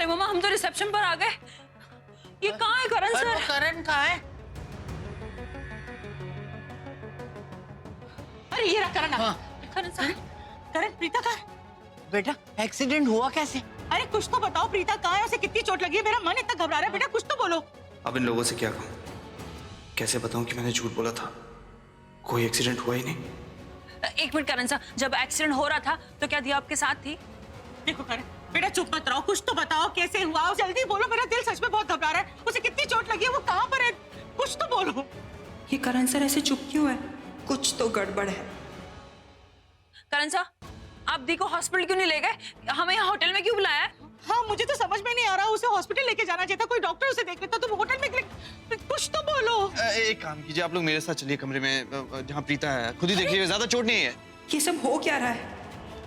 अरे मम्मा हम तो रिसेप्शन पर आ गए। ये कहाँ है करण सर? करण कहाँ है? अरे ये रहा करण। हाँ। करण सर। करण, प्रीता कहाँ है? बेटा एक्सीडेंट हुआ कैसे? अरे कुछ तो बताओ, प्रीता कहाँ है? उसे कितनी चोट लगी है? मेरा मन इतना घबरा रहा है। बेटा कुछ तो बोलो। अब इन लोगों से क्या कहूँ? कैसे बताऊं कि मैंने झूठ बोला था? कोई एक्सीडेंट हुआ ही नहीं। एक मिनट करण सर, जब एक्सीडेंट हो रहा था तो क्या दिया आपके साथ थी? देखो करण, बेटा चुप मत रहो, कुछ तो बताओ कैसे हुआ? जल्दी बोलो, मेरा दिल सच में बहुत घबरा रहा है। उसे कितनी चोट लगी है? वो कहाँ पर है? कुछ तो बोलो। ये करण सर ऐसे चुप क्यों है? कुछ तो गड़बड़ है। करण सर, आप दी को हॉस्पिटल क्यों नहीं ले गए? हमें यहाँ होटल में क्यों बुलाया है? हाँ मुझे तो समझ में नहीं आ रहा। उसे हॉस्पिटल लेके जाना चाहिए था, कोई डॉक्टर उसे देख लेता। तुम होटल में कुछ तो बोलो। एक काम कीजिए, आप लोग मेरे साथ चलिए कमरे में जहाँ प्रीता है। खुद ही देखिए, ज्यादा चोट नहीं है। ये सब हो क्या रहा है?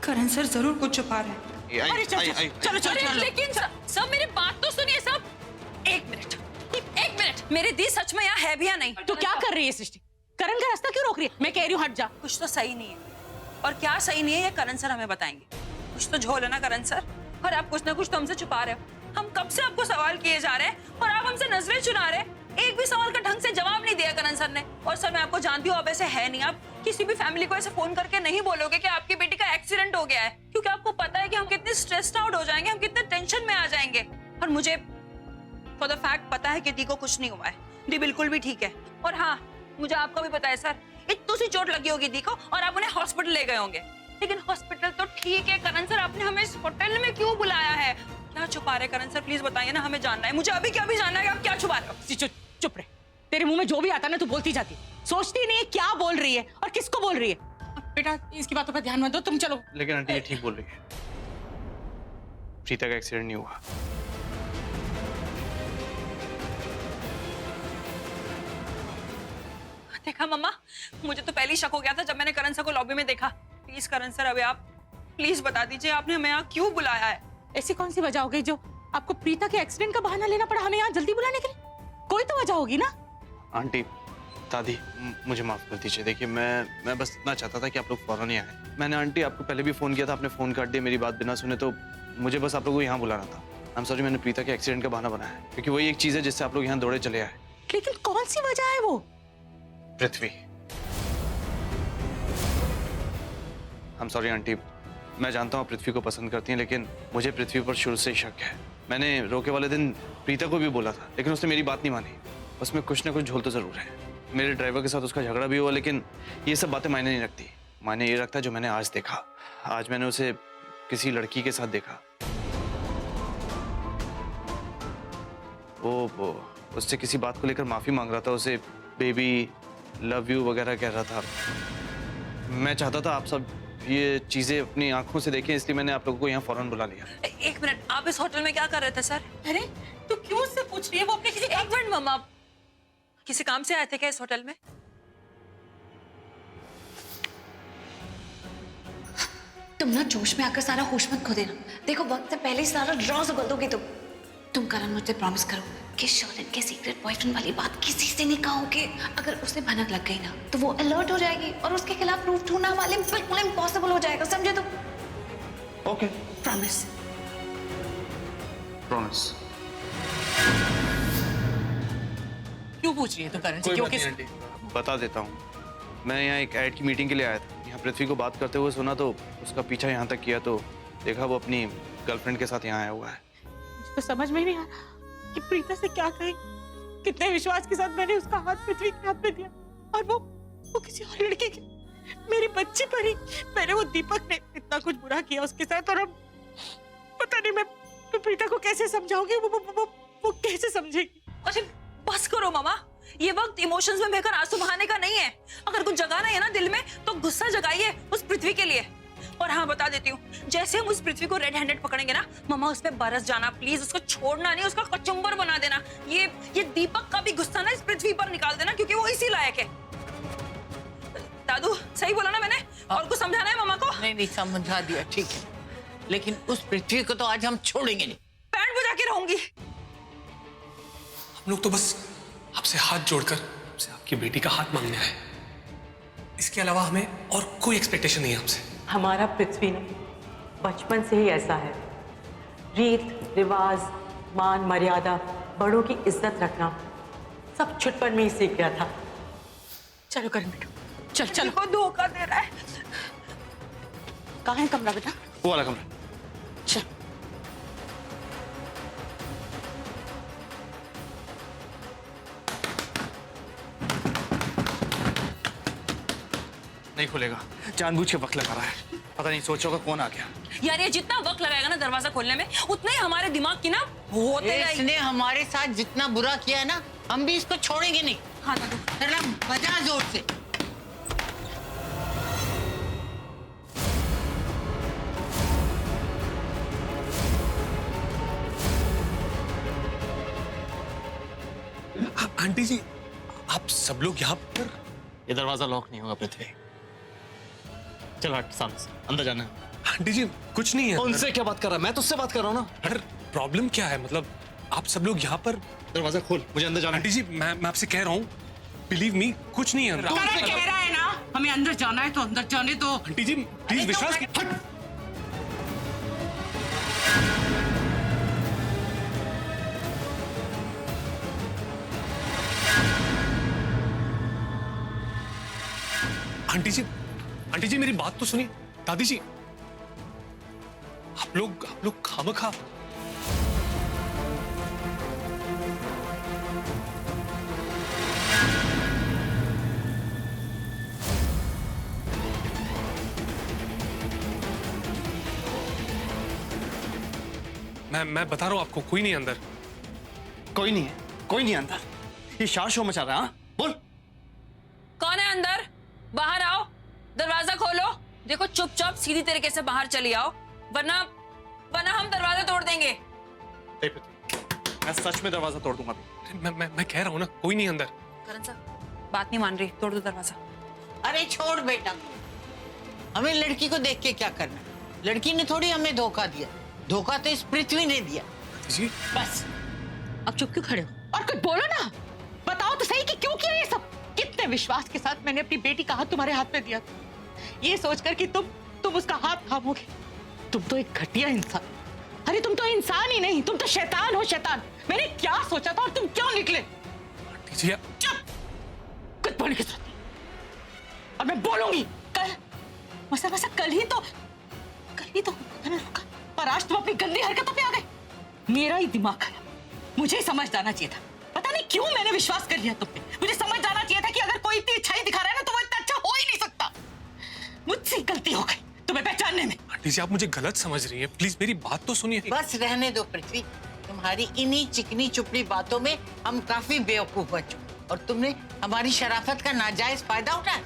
करण सर जरूर कुछ छुपा रहे हैं। अरे चलो चलो। लेकिन सब मेरी बात तो सुनिए सब। एक मिनट, मेरी दी सच में यहाँ है भी या नहीं? तो क्या कर रही है सृष्टि? करण का रास्ता क्यों रोक रही है? मैं कह रही हूँ हट जा। कुछ तो सही नहीं है, और क्या सही नहीं है ये करण सर हमें बताएंगे। कुछ तो झोल है ना करण सर, और आप कुछ ना कुछ तो हमसे छुपा रहे हो। हम कब से आपको सवाल किए जा रहे हैं और आप हमसे नजरें चुरा रहे हैं। एक भी सवाल का ढंग से जवाब नहीं दिया करण सर ने। और सर मैं आपको जानती हूँ आप ऐसे है नहीं। आप किसी भी फैमिली को ऐसे फोन करके नहीं बोलोगे कि आपकी बेटी का एक्सीडेंट हो गया है, क्योंकि आपको पता है कि हम कितने स्ट्रेस्ड आउट हो जाएंगे, हम कितने टेंशन में आ जाएंगे। और मुझे फॉर द फैक्ट पता है कि दी को कुछ नहीं हुआ है। दी बिल्कुल भी ठीक है। और हाँ, मुझे आपका भी पता है सर, इतनी सी चोट लगी होगी दी को और आप उन्हें हॉस्पिटल ले गए होंगे। लेकिन हॉस्पिटल तो ठीक है करण सर, आपने हमें इस होटल में क्यों बुलाया है? क्या छुपा रहे करण सर? प्लीज बताइए ना, हमें जानना है। मुझे अभी क्या भी जानना है कि आप क्या छुपा रहे हो। चुप रहे। तेरे मुंह में जो भी आता ना तू बोलती जाती, सोचती नहीं है क्या बोल रही है और किसको बोल रही है। बेटा इसकी बातों पर ध्यान मत दो, तुम चलो। लेकिन आंटी ये ठीक बोल रही है, प्रीता का एक्सीडेंट नहीं हुआ। देखा मम्मा, मुझे तो पहले ही शक हो गया था जब मैंने करण सर को लॉबी में देखा। प्लीज करण सर, अभी आप प्लीज बता दीजिए आपने हमें यहाँ क्यों बुलाया है? ऐसी कौन सी वजह हो गई जो आपको प्रीता के एक्सीडेंट का बहाना लेना पड़ा हमें यहाँ जल्दी बुलाने के लिए? कोई तो वजह होगी ना। आंटी, दादी, मुझे माफ कर दीजिए। देखिए मैं बस इतना चाहता था कि आप लोग फौरन ही आए। मैंने आंटी आपको पहले भी फोन किया था, आपने फोन काट दिया मेरी बात बिना सुने। तो मुझे बस आप लोगों को यहाँ बुलाना था। आई एम सॉरी, मैंने प्रीता के एक्सीडेंट का बहाना बनाया, क्योंकि वही एक चीज है जिससे आप लोग यहाँ दौड़े चले आए। लेकिन कौन सी वजह है वो? पृथ्वी। आई एम सॉरी आंटी, मैं जानता हूँ आप पृथ्वी को पसंद करती हैं, लेकिन मुझे पृथ्वी पर शुरू से शक है। मैंने रोके वाले दिन प्रीता को भी बोला था, लेकिन उसने मेरी बात नहीं मानी। उसमें कुछ ना कुछ झोल तो जरूर है। मेरे ड्राइवर के साथ उसका झगड़ा भी हुआ, लेकिन ये सब बातें मायने नहीं रखती। मायने ये रखता जो मैंने आज देखा। आज मैंने उसे किसी लड़की के साथ देखा। वो उससे किसी बात को लेकर माफी मांग रहा था, उसे बेबी लव यू वगैरह कह रहा था। मैं चाहता था आप सब ये चीजें अपनी आंखों से देखें, इसलिए मैंने आप लोगों को यहाँ फौरन बुला लिया। एक मिनट, आप इस होटल में क्या कर रहे थे सर? अरे तू क्यों उससे पूछ रही है? वो अपने किसी एक मिनट मम्मा, किसी काम से आए थे क्या इस होटल में? तुम ना जोश में आकर सारा होश मत खो देना। देखो वक्त से पहले ही सारा ड्रॉ उगल दोगे तुम करण मुझे प्रॉमिस करो कि शर्लिन के सीक्रेट बॉयफ्रेंड वाली बात किसी से नहीं कहोगे। अगर उसे भनक लग गई ना तो वो अलर्ट हो जाएगी और उसके खिलाफ प्रूफ ढूंढना वाले बिल्कुल इम्पॉसिबल हो जाएगा, समझे तुम? Okay, promise. प्रॉमिस। क्यों पूछ रही है तू करण से? क्यों? किस बता देता हूँ। मैं यहाँ एक ऐड की मीटिंग के लिए आया था। यहाँ पृथ्वी को बात करते हुए सुना तो उसका पीछा यहाँ तक किया, तो देखा वो अपनी गर्लफ्रेंड के साथ यहाँ आया हुआ है। तो समझ में नहीं आ रहा कि प्रीता से क्या कहे। कितने विश्वास के साथ मैंने उसका हाथ पृथ्वी के हाथ में दिया और वो किसी और लड़के की, मेरी बच्ची पर ही। मैंने वो दीपक ने इतना कुछ बुरा किया उसके साथ, और अब पता नहीं मैं प्रीता को कैसे समझाऊंगी। वो कैसे समझेगी? अरे बस करो मामा, ये वक्त इमोशंस में बहकर आंसू बहाने का नहीं है। अगर कुछ जगाना है ना दिल में तो गुस्सा जगाइए उस पृथ्वी के लिए। और हाँ बता देती हूँ, जैसे हम उस पृथ्वी को रेड हैंडेड पकड़ेंगे ना मम्मा, उस पे बरस जाना प्लीज। उसको छोड़ना नहीं, उसका कचुम्बर बना देना। ये दीपक का भी गुस्सा ना इस पृथ्वी पर निकाल देना, क्योंकि वो इसी लायक है। दादू सही बोला ना मैंने? और कुछ समझाना है मम्मा को? नहीं समझा दिया, ठीक है। लेकिन उस पृथ्वी को तो आज हम छोड़ेंगे नहीं। पैंट बजा के रहूंगी। हम लोग तो बस आपसे हाथ जोड़कर आपसे आपकी बेटी का हाथ मांगने आए। इसके अलावा हमें और कोई एक्सपेक्टेशन नहीं है आपसे। हमारा पृथ्वी ना बचपन से ही ऐसा है। रीत रिवाज, मान मर्यादा, बड़ों की इज्जत रखना सब छुटपन में ही सीख गया था। चलो करण बेटू, चल चलो। वो धोखा दे रहा है। कहाँ है कमरा बेटा? वो वाला कमरा। चल। नहीं खुलेगा, जानबूझ के वक्त लगा रहा है। पता नहीं सोच होगा कौन आ गया। यार ये जितना वक्त लगाएगा ना दरवाजा खोलने में, उतना ही हमारे दिमाग की ना होते जाएगी। इसने हमारे साथ जितना बुरा किया है ना, हम भी इसको छोड़ेंगे नहीं। हाँ दादू। जरा बजा जोर से। आंटी जी, आप सब लोग यहाँ पर? ये दरवाजा लॉक नहीं होगा पृथ्वी। चल हट सामने से, अंदर जाना है। आंटी जी कुछ नहीं है। उनसे क्या बात कर रहा है? मैं तुझसे बात कर रहा हूँ ना। अरे प्रॉब्लम क्या है? मतलब आप सब लोग यहाँ पर? दरवाजा खोल, मुझे अंदर जाना है। आंटी जी मैं आपसे कह रहा हूँ, बिलीव मी, कुछ नहीं है अंदर। करण कह रहा है ना हमें अंदर जाना है तो अंदर जाने दो। आंटी जी प्लीज विश्वास। हट। आंटी जी मेरी बात तो सुनिए। दादी जी, आप लोग खामखा। मैं बता रहा हूं आपको, कोई नहीं अंदर। कोई नहीं है, कोई नहीं अंदर। ये शार शो मचा रहा है। हाँ? बोल। कौन है अंदर? बाहर आओ, दरवाजा खोलो। देखो चुपचाप सीधी तरीके से बाहर चली आओ, वरना हम दरवाजा तोड़ देंगे। मैं सच में दरवाजा तोड़ दूंगा। मैं कह रहा हूं ना, कोई नहीं अंदर। करण साहब बात नहीं मान रही, तोड़ दो दरवाजा। अरे छोड़ बेटा, हमें लड़की को देख के क्या करना? लड़की ने थोड़ी हमें धोखा दिया, धोखा तो इस पृथ्वी ने दिया। जी बस अब चुप क्यों खड़े हो? और कुछ बोलो ना, बताओ तो सही कि क्यों किया ये सब? कितने विश्वास के साथ मैंने अपनी बेटी का हाथ तुम्हारे हाथ में दिया, ये सोचकर कि तुम उसका हाथ थामोगे। तुम तो एक घटिया इंसान। अरे तुम तो इंसान ही नहीं, तुम तो शैतान हो, शैतान। मैंने क्या सोचा था और तुम क्यों निकले? आंटी जी चुप, कुछ बोलने की जरूरत नहीं। और मैं बोलूंगी कल, बस कल ही तो मैंने रुका, पर आज तुम अपनी गंदी हरकतों पे आ गए। मेरा ही दिमाग खराब, मुझे ही समझ जाना चाहिए था। पता नहीं क्यों मैंने विश्वास कर लिया तुम पे। मुझे समझ जाना चाहिए था कि अगर कोई इतनी अच्छाई दिखा रहा है ना, तो वो इतना अच्छा हो ही नहीं सकता। मुझसे गलती हो गई तुम्हें पहचानने में। आंटी जी आप मुझे गलत समझ रही हैं, प्लीज मेरी बात तो सुनिए। बस रहने दो पृथ्वी, तुम्हारी इन्हीं चिकनी चुपड़ी बातों में हम काफी बेवकूफ बन चुके, और तुमने हमारी शराफत का नाजायज फायदा उठाया।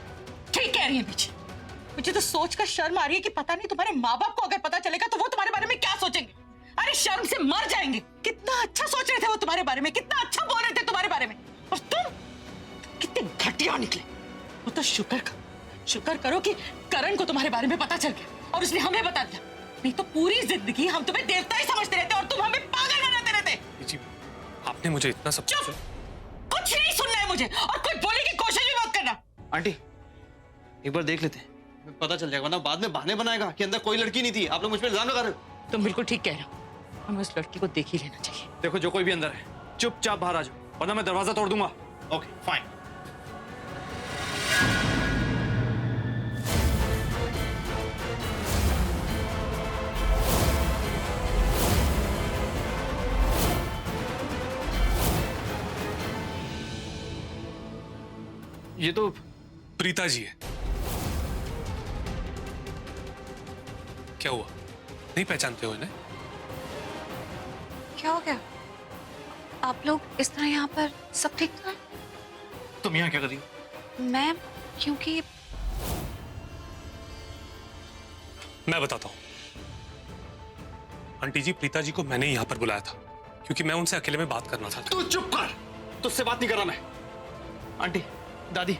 ठीक कह रही है बीच। मुझे तो सोचकर शर्म आ रही है कि पता नहीं तुम्हारे माँ बाप को अगर पता चलेगा तो वो तुम्हारे बारे में क्या सोचेंगे। अरे शर्म से मर जाएंगे। कितना अच्छा सोच रहे थे वो तुम्हारे बारे में, कितना अच्छा बोल रहे थे तुम्हारे बारे में, और तुम कितने घटिया निकले। वो तो शुक्र करो कि करण को तुम्हारे बारे में पता चल गया और उसने हमें बता दिया, नहीं तो पूरी जिंदगी हम तुम्हें देवता ही समझते रहते और तुम हमें पागल बनाते रहते। जी आपने मुझे इतना सब कुछ नहीं सुनना है मुझे, और कुछ बोलने की कोशिश भी मत करना। आंटी एक बार देख लेते हैं, पता चल जाएगा, वरना बाद में बहाने बनाएगा कि अंदर कोई लड़की नहीं थी। आप लोग मुझ पर इल्जाम लगा रहे हो। तुम बिल्कुल ठीक कह रहे हो, हमें उस लड़की को देख ही लेना चाहिए। देखो जो कोई भी अंदर है चुपचाप बाहर आ जाओ, वरना मैं दरवाजा तोड़ दूंगा। Okay fine. ये तो प्रीता जी है। क्या हुआ, नहीं पहचानते हो इन्हें? क्या हो गया? आप लोग इस तरह यहाँ पर सब ठीक था? तुम यहाँ क्या कर रही हो? मैं क्योंकि मैं बताता हूँ आंटी जी, प्रीता जी को मैंने यहाँ पर बुलाया था क्योंकि मैं उनसे अकेले में बात करना था। तू चुप कर, तुझसे बात नहीं कर रहा मैं। आंटी दादी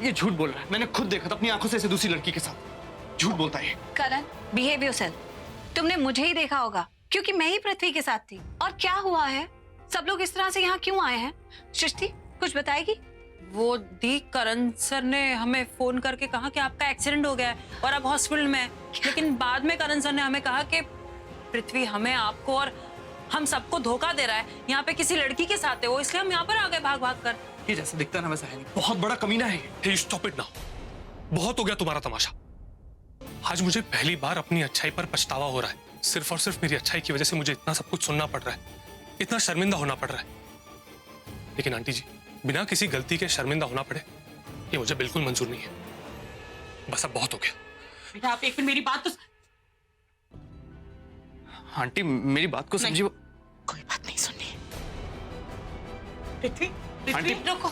ये झूठ बोल रहा है, मैंने खुद देखा था अपनी आंखों से इसे दूसरी लड़की के साथ। झूठ बोलता है। करण, बिहेव योरसेल्फ। तुमने मुझे ही देखा होगा क्योंकि मैं ही पृथ्वी के साथ थी। और क्या हुआ है, सब लोग इस तरह से यहाँ क्यों आए हैं? सृष्टि कुछ बताएगी? वो दी करण सर ने हमें फोन करके कहा कि आपका एक्सीडेंट हो गया है और आप हॉस्पिटल में हैं। लेकिन बाद में करण सर ने हमें कहा कि पृथ्वी हमें, आपको और हम सबको धोखा दे रहा है। यहाँ पे किसी लड़की के साथ है वो, इसलिए हम यहाँ पर आ गए भाग भाग कर। ये जैसे दिखता है ना वैसा है नहीं, बहुत बड़ा कमीना है ये। स्टॉप इट नाउ, बहुत हो गया तुम्हारा तमाशा। आज मुझे पहली बार अपनी अच्छाई पर पछतावा हो रहा है। सिर्फ और सिर्फ मेरी अच्छाई की वजह से मुझे इतना सब कुछ सुनना पड़ रहा है, इतना शर्मिंदा होना पड़ रहा है। लेकिन आंटी जी, बिना किसी गलती के शर्मिंदा होना पड़े ये मुझे बिल्कुल मंजूर नहीं है। बस अब बहुत हो गया। बेटा आप एक मिनट मेरी बात तो आंटी मेरी बात को समझिए। कोई बात नहीं सुननी। पृथ्वी, आंटी रुको।